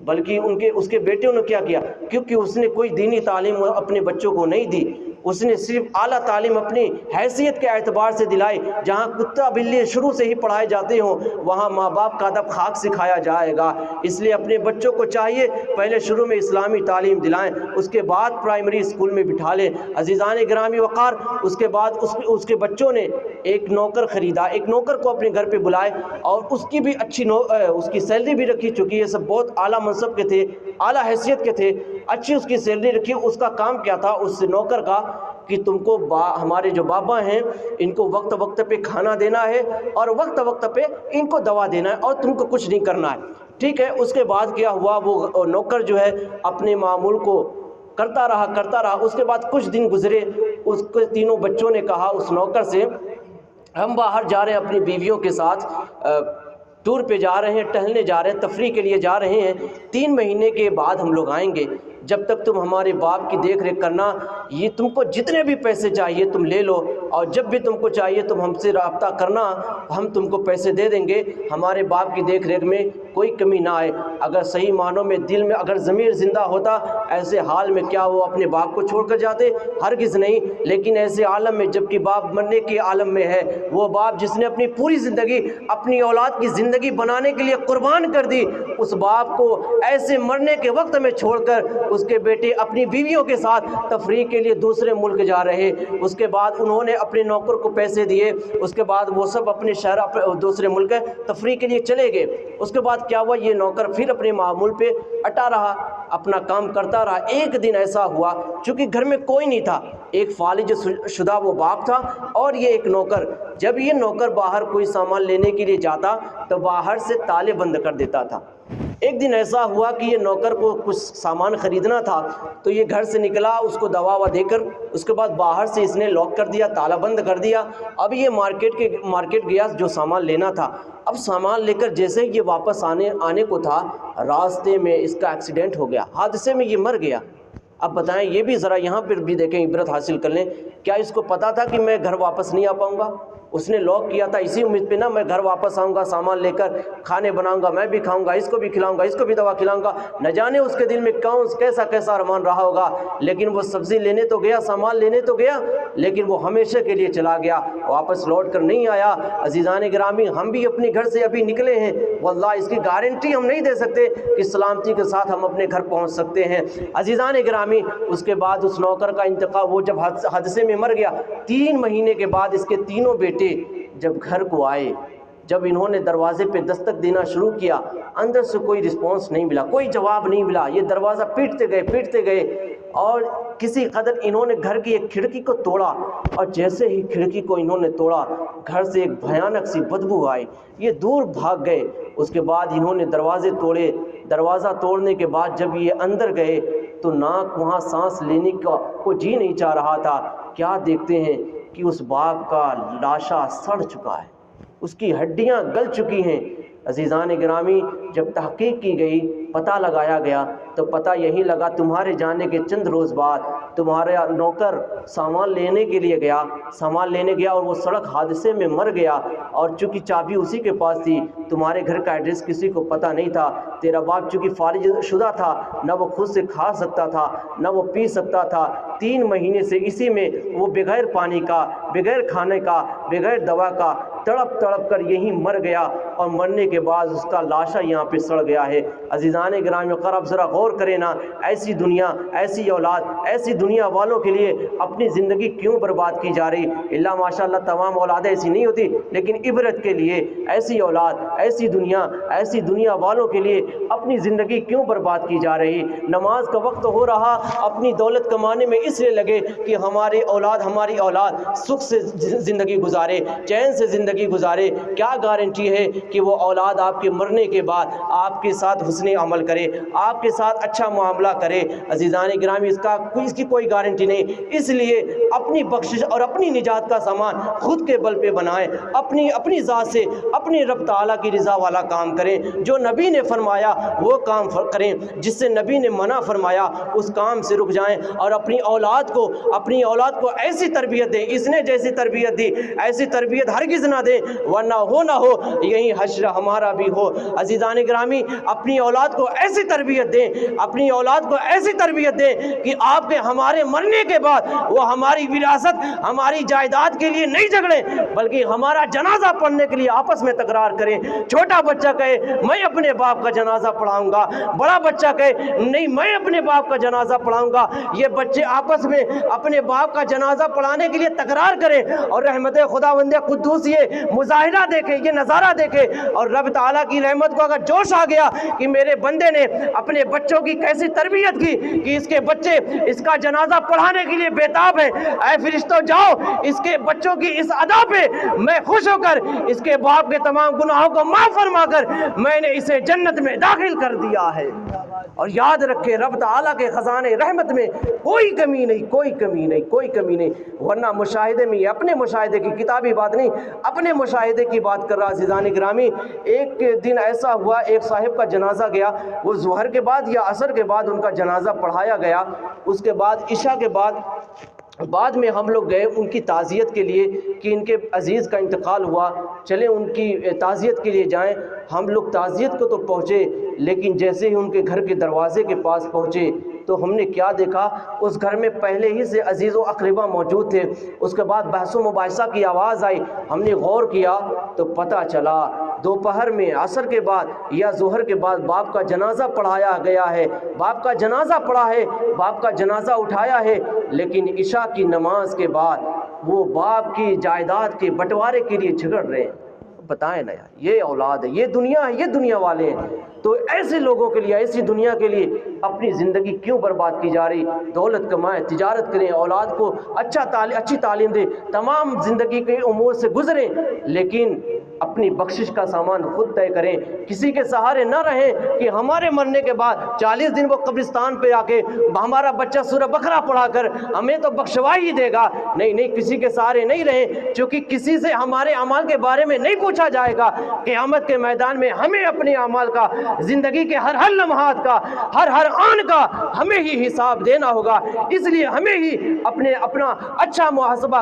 بلکہ اس کے بیٹوں نے کیا کیا، کیونکہ اس نے کوئی دینی تعلیم اپنے بچوں کو نہیں دی، اس نے صرف اعلیٰ تعلیم اپنی حیثیت کے اعتبار سے دلائی۔ جہاں کتا بلی شروع سے ہی پڑھائے جاتے ہوں، وہاں ماں باپ کا ادب خاک سکھایا جائے گا۔ اس لیے اپنے بچوں کو چاہیے پہلے شروع میں اسلامی تعلیم دلائیں، اس کے بعد پرائمری اسکول میں بٹھا لیں۔ عزیزان گرامی وقار، اس کے بعد اس کے بچوں نے ایک نوکر خریدا، ایک نوکر کو اپنے گھر پہ بلائے، اور اس کی بھی اچھی اس کی سیلری بھی رکھی، چونکہ یہ سب بہت اعلیٰ منصب کے تھے، اعلیٰ حیثیت کے تھے، اچھی اس کی سیلری رکھی۔ اس کا کام کیا تھا اس نوکر کا کہ تم کو ہمارے جو بابا ہیں ان کو وقت وقت پہ کھانا دینا ہے، اور وقت وقت پہ ان کو دوا دینا ہے، اور تم کو کچھ نہیں کرنا ہے، ٹھیک ہے۔ اس کے بعد کیا ہوا، وہ نوکر جو ہے اپنے معمول کو کرتا رہا۔ اس کے بعد کچھ دن گزرے، اس کے تینوں بچوں نے کہا اس نوکر سے، ہم باہر جا رہے ہیں اپنی بیویوں کے ساتھ، ٹور پہ جا رہے ہیں، ٹہلنے جا رہے ہیں، تفریح کے لیے جا رہے ہیں، 3 مہینے کے بعد ہم لوگ آئیں گے، جب تک تم ہمارے باپ کی دیکھ ریکھ کرنا، یہ تم کو جتنے بھی پیسے چاہیے تم لے لو، اور جب بھی تم کو چاہیے تم ہم سے رابطہ کرنا، ہم تم کو پیسے دے دیں گے، ہمارے باپ کی دیکھ ریکھ میں کوئی کمی نہ آئے۔ اگر صحیح معنوں میں دل میں اگر ضمیر زندہ ہوتا، ایسے حال میں کیا وہ اپنے باپ کو چھوڑ کر جاتے؟ ہرگز نہیں۔ لیکن ایسے عالم میں جب کہ باپ مرنے کے عالم میں ہے، وہ باپ جس نے اپنی پوری زندگی اپنی اولاد کی زندگی بنانے کے لیے قربان کر دی، اس باپ کو ایسے مرنے کے وقت میں چھوڑ کر اس کے بیٹے اپنی بیویوں کے ساتھ تفریح کے لیے دوسرے ملک جا رہے۔ اس کے بعد انہوں نے اپنے نوکر کو پیسے دیے، اس کے بعد وہ سب اپنے شہر دوسرے ملک تفریح کے لیے چلے گئے۔ اس کے بعد کیا ہوا، یہ نوکر پھر اپنے معمول پہ اٹا رہا، اپنا کام کرتا رہا۔ ایک دن ایسا ہوا، چونکہ گھر میں کوئی نہیں تھا، ایک فالج شدہ وہ باپ تھا اور یہ ایک نوکر۔ جب یہ نوکر باہر کوئی سامان لینے کے لیے جاتا تو باہر سے تالے بند کر دیتا تھا، ایک دن ایسا ہوا کہ یہ نوکر کو کچھ سامان خریدنا تھا، تو یہ گھر سے نکلا، اس کو دوا دے کر اس کے بعد باہر سے اس نے لاک کر دیا، تالا بند کر دیا۔ اب یہ مارکیٹ گیا جو سامان لینا تھا۔ اب سامان لے کر جیسے یہ واپس آنے کو تھا، راستے میں اس کا ایکسیڈنٹ ہو گیا، حادثے میں یہ مر گیا۔ اب بتائیں، یہ بھی ذرا یہاں پر بھی دیکھیں، عبرت حاصل کر لیں، کیا اس کو پتا تھا کہ میں گھر واپس نہیں آ پاؤں گا؟ اس نے لاک کیا تھا اسی امید پہ نا، میں گھر واپس آؤں گا، سامان لے کر کھانے بناؤں گا، میں بھی کھاؤں گا، اس کو بھی کھلاؤں گا، اس کو بھی دوا کھلاؤں گا۔ نہ جانے اس کے دل میں کیسا ارمان رہا ہوگا، لیکن وہ سبزی لینے تو گیا، سامان لینے تو گیا، لیکن وہ ہمیشہ کے لیے چلا گیا، واپس لوٹ کر نہیں آیا۔ عزیزان گرامی، ہم بھی اپنے گھر سے ابھی نکلے ہیں، واللہ اس کی گارنٹی ہم نہیں دے سکتے کہ سلامتی کے ساتھ ہم اپنے گھر پہنچ سکتے ہیں۔ عزیزان گرامی، اس کے بعد اس نوکر کا انتقال، وہ جب حادثے میں مر گیا، 3 مہینے کے بعد اس کے تینوں بیٹے جب گھر کو آئے، جب انہوں نے دروازے پہ دستک دینا شروع کیا، اندر سے کوئی رسپانس نہیں ملا، کوئی جواب نہیں ملا۔ یہ دروازہ پیٹتے گئے اور کسی قدر انہوں نے گھر کی ایک کھڑکی کو توڑا، اور جیسے ہی کھڑکی کو انہوں نے توڑا، گھر سے ایک بھیانک سی بدبو آئی۔ یہ دور بھاگ گئے۔ اس کے بعد انہوں نے دروازے توڑے۔ دروازہ توڑنے کے بعد جب یہ اندر گئے تو ناک وہاں سانس لینے کو جی نہیں چاہ رہا تھا۔ کیا دیکھتے ہیں کہ اس باپ کا لاشا سڑ چکا ہے، اس کی ہڈیاں گل چکی ہیں۔ عزیزان گرامی، جب تحقیق کی گئی، پتہ لگایا گیا، تو پتہ یہی لگا، تمہارے جانے کے چند روز بعد تمہارا نوکر سامان لینے گیا اور وہ سڑک حادثے میں مر گیا، اور چونکہ چابی اسی کے پاس تھی، تمہارے گھر کا ایڈریس کسی کو پتہ نہیں تھا۔ تیرا باپ چونکہ فارغ شدہ تھا، نہ وہ خود سے کھا سکتا تھا، نہ وہ پی سکتا تھا، 3 مہینے سے اسی میں وہ بغیر پانی کا، بغیر کھانے کا، بغیر دوا کا تڑپ کر یہی مر گیا، اور مرنے کے بعد اس کا لاشا یہاں پہ سڑ گیا ہے۔ عزیزان گرامی، اب ذرا غور کریں نا، ایسی دنیا، ایسی اولاد، ایسی دنیا والوں کے لیے اپنی زندگی کیوں برباد کی جا رہی؟ اللہ ماشاءاللہ تمام اولادیں ایسی نہیں ہوتی، لیکن عبرت کے لیے ایسی اولاد، ایسی دنیا والوں کے لیے اپنی زندگی کیوں برباد کی جا رہی؟ نماز کا وقت ہو رہا، اپنی دولت کمانے میں اس لیے لگے کہ ہماری اولاد سکھ سے زندگی گزارے، چین سے زندگی گزارے۔ کیا گارنٹی ہے کہ وہ اولاد آپ کے مرنے کے بعد آپ کے ساتھ حسن عمل کرے، آپ کے ساتھ اچھا معاملہ کرے؟ عزیزان گرامی، اس کی کوئی گارنٹی نہیں۔ اس لیے اپنی بخشش اور اپنی نجات کا سامان خود کے بل پہ بنائیں، اپنی ذات سے اپنے رب تعالیٰ کی رضا والا کام کریں، جو نبی نے فرمایا وہ کام کریں، جس سے نبی نے منع فرمایا اس کام سے رک جائیں، اور اپنی اولاد کو ایسی تربیت دیں، اس نے جیسی تربیت دی ایسی تربیت ہرگز نہ دیں، ورنہ نہ ہو یہی حشر ہمارا بھی ہو۔ عزیزان گرامی، اپنی اولاد کو ایسی تربیت دیں کہ آپ کے ہمارے مرنے کے بعد وہ ہماری وراثت، ہماری جائیداد کے لیے نہیں جھگڑیں، بلکہ ہمارا جنازہ پڑھنے کے لیے آپس میں تکرار کریں۔ چھوٹا بچہ کہے میں اپنے باپ کا جنازہ پڑھاؤں گا، بڑا بچہ کہے نہیں میں اپنے باپ کا جنازہ پڑھاؤں گا۔ یہ بچے آپس میں اپنے باپ کا جنازہ پڑھانے کے لیے تکرار کریں، اور رحمت خداوند قدوس یہ مظاہرہ دیکھے، یہ نظارہ دیکھے، اور رب تعالیٰ کی رحمت کو اگر جوش آ گیا کہ میرے بندے نے اپنے بچوں کی کیسی تربیت کی کہ اس کے بچے اس کا جنازہ پڑھانے کے لیے بےتاب ہیں، اے فرشتوں جاؤ اس کے بچوں کی اس ادا پہ میں خوش ہو کر اس کے باپ کے تمام گناہوں کو معاف فرما کر میں نے اسے جنت میں داخل کر دیا ہے۔ اور یاد رکھے رب تعالیٰ کے خزانے رحمت میں کوئی کمی نہیں، ورنہ مشاہدے میں، اپنے مشاہدے کی کتابی بات نہیں، اپنے مشاہدے کی بات کر رہا۔ عزیزان گرامی، ایک دن ایسا ہوا، ایک صاحب کا جنازہ گیا، وہ ظہر کے بعد یا عصر کے بعد ان کا جنازہ پڑھایا گیا، اس کے بعد عشاء کے بعد میں ہم لوگ گئے ان کی تعزیت کے لیے کہ ان کے عزیز کا انتقال ہوا، چلیں ان کی تعزیت کے لیے جائیں۔ ہم لوگ تعزیت کو تو پہنچے، لیکن جیسے ہی ان کے گھر کے دروازے کے پاس پہنچے تو ہم نے کیا دیکھا، اس گھر میں پہلے ہی سے عزیز و اقربا موجود تھے۔ اس کے بعد بحث و مباحثہ کی آواز آئی، ہم نے غور کیا تو پتہ چلا دوپہر میں، عصر کے بعد یا ظہر کے بعد باپ کا جنازہ پڑھایا گیا ہے، باپ کا جنازہ پڑھا ہے، باپ کا جنازہ اٹھایا ہے، لیکن عشاء کی نماز کے بعد وہ باپ کی جائیداد کے بٹوارے کے لیے جھگڑ رہے ہیں۔ بتائیں نا یار، یہ اولاد ہے، یہ دنیا ہے، یہ دنیا والے ہیں، تو ایسے لوگوں کے لیے، ایسی دنیا کے لیے اپنی زندگی کیوں برباد کی جا رہی؟ دولت کمائیں، تجارت کریں، اولاد کو اچھی تعلیم دیں، تمام زندگی کے امور سے گزریں، لیکن اپنی بخشش کا سامان خود طے کریں، کسی کے سہارے نہ رہیں کہ ہمارے مرنے کے بعد 40 دن وہ قبرستان پہ آ کے ہمارا بچہ سورہ بقرہ پڑھا کر ہمیں تو بخشوا ہی دے گا۔ نہیں، کسی کے سہارے نہیں رہیں، چونکہ کسی سے ہمارے اعمال کے بارے میں نہیں پوچھا جائے گا۔ قیامت کے میدان میں ہمیں اپنے اعمال کا، زندگی کے ہر لمحات کا، ہر آن کا ہمیں ہی حساب دینا ہوگا۔ اس لیے ہمیں ہی اپنا اچھا محاسبہ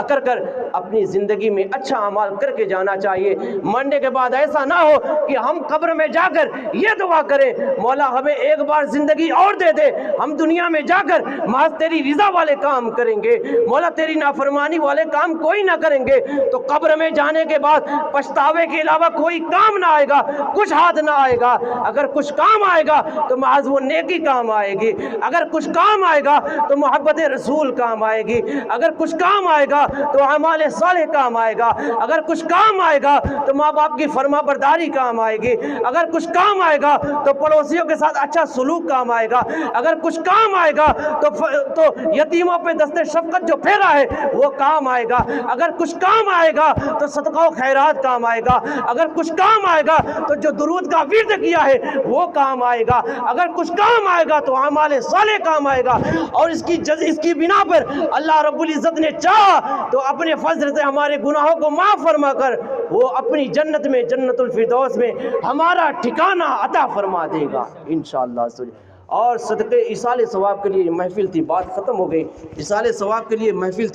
کر کر اپنی زندگی میں اچھا اعمال کر کے جانا چاہیے۔ مرنے کے بعد ایسا نہ ہو کہ ہم قبر میں جا کر یہ دعا کریں، مولا ہمیں ایک بار زندگی اور دے دے، ہم دنیا میں جا کر محض تیری رضا والے کام کریں گے، مولا تیری نافرمانی والے کام کوئی نہ کریں گے۔ تو قبر میں جانے کے بعد پچھتاوے کے علاوہ کوئی کام نہ آئے گا، کچھ ہاتھ نہ آئے گا۔ اگر کچھ کام آئے گا تو محض وہ نیکی کام آئے گی، اگر کچھ کام آئے گا تو محبت رسول کام آئے گی، اگر کچھ کام آئے گا تو اعمال صالح کام آئے گا، اگر کچھ کام آئے گا تو ماں باپ کی فرما برداری کام آئے گی، اگر کچھ کام آئے گا تو پڑوسیوں کے ساتھ اچھا سلوک کام آئے گا، اگر کچھ کام آئے گا تو یتیموں پہ دست شفقت جو پھیرا ہے وہ کام آئے گا، اگر کچھ کام آئے گا تو صدقہ و خیرات کام آئے گا، اگر کچھ کام آئے گا تو جو درود کا ورد کیا ہے وہ کام آئے گا، اگر کچھ کام آئے گا تو اعمال صالح کام آئے گا۔ اور اس کی بنا پر اللہ رب العزت نے چاہا تو اپنے فضل سے ہمارے گناہوں کو معاف فرما کر وہ اپنی جنت میں، جنت الفردوس میں ہمارا ٹھکانہ عطا فرما دے گا انشاءاللہ۔ اور صدقے ایصال ثواب کے لیے محفل تھی، بات ختم ہو گئی، ایصال ثواب کے لیے محفل تھی۔